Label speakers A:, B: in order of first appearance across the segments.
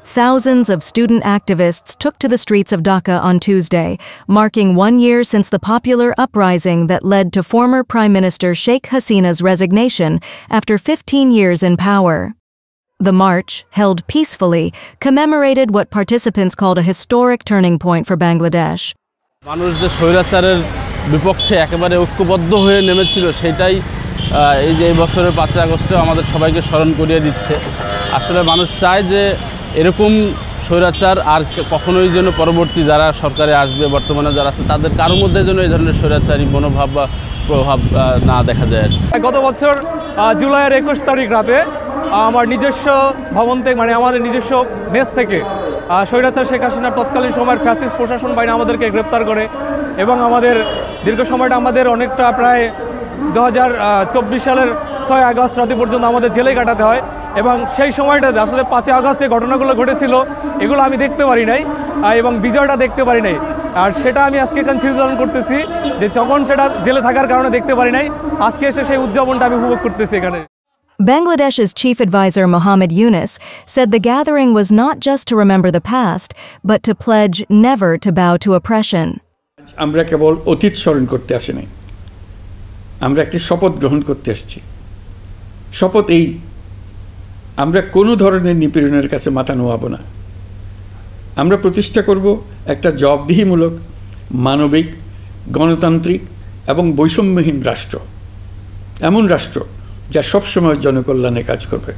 A: Thousands of student activists took to the streets of Dhaka on Tuesday, marking 1 year since the popular uprising that led to former Prime Minister Sheikh Hasina's resignation after 15 years in power. The march, held peacefully, commemorated what participants called a historic turning point for Bangladesh.
B: মানুষ যে স্বৈরাচারের বিপক্ষে একেবারে ঐক্যবদ্ধ হয়ে নেমেছিল সেটাই এই যে এই বছরের 5 আগস্টে আমাদের সবাইকে স্মরণ করিয়ে দিচ্ছে। আসলে মানুষ চায় যে এরকম স্বৈরাচার আর কখনোই যেন পরবর্তী যারা সরকারে আসবে বর্তমানে যারা আছে তাদের কারোর মধ্যে যেন এই ধরনের স্বৈরাচারী মনোভাব বা প্রভাব না দেখা যায়।
C: গত বছর জুলাইয়ের 21 তারিখ রাতে আমার নিজস্ব ভবন থেকে মানে আমাদের নিজস্ব মেস থেকে স্বৈরাচার শেখ হাসিনার তৎকালীন সময়ের ফ্যাসিস্ট প্রশাসন বাহিনী আমাদেরকে গ্রেপ্তার করে এবং আমাদের দীর্ঘ সময়টা আমাদের অনেকটা প্রায় 2024 সালের 6 আগস্ট রাতে পর্যন্ত আমাদের জেলে কাটাতে হয় এবং সেই সময়টাতে আসলে 5 আগস্ট যে ঘটনাগুলো ঘটেছিল এগুলো আমি দেখতে পারি নাই এবং বিজয়টা দেখতে পারি নাই আর সেটা আমি আজকে এখানে স্মৃতিচারণ করতেছি যে যখন সেটা জেলে থাকার কারণে দেখতে পারি নাই আজকে এসে সেই উদযাপনটা আমি উপভোগ করতেছি এখানে।
A: Bangladesh's chief advisor Mohammed Yunus said the gathering was not just to remember the past, but to pledge never to bow to oppression.
D: আমরা কেবল অতীত স্মরণ করতে আসিনি, আমরা একটি শপথ গ্রহণ করতে এসেছি। শপথ এই, আমরা কোনো ধরনের নিপীড়নের কাছে মাথা নোয়াবো না। আমরা প্রতিষ্ঠা করব একটা জবাবদিহিমূলক, মানবিক, গণতান্ত্রিক এবং বৈষম্যহীন রাষ্ট্র, এমন রাষ্ট্র যা সবসময় জনকল্যাণে কাজ করবে।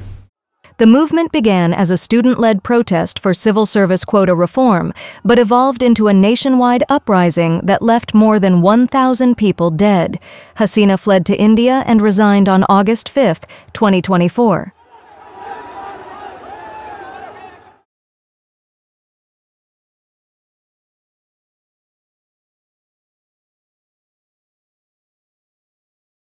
A: The movement began as a student-led protest for civil service quota reform, but evolved into a nationwide uprising that left more than 1,000 people dead. Hasina fled to India and resigned on August 5, 2024.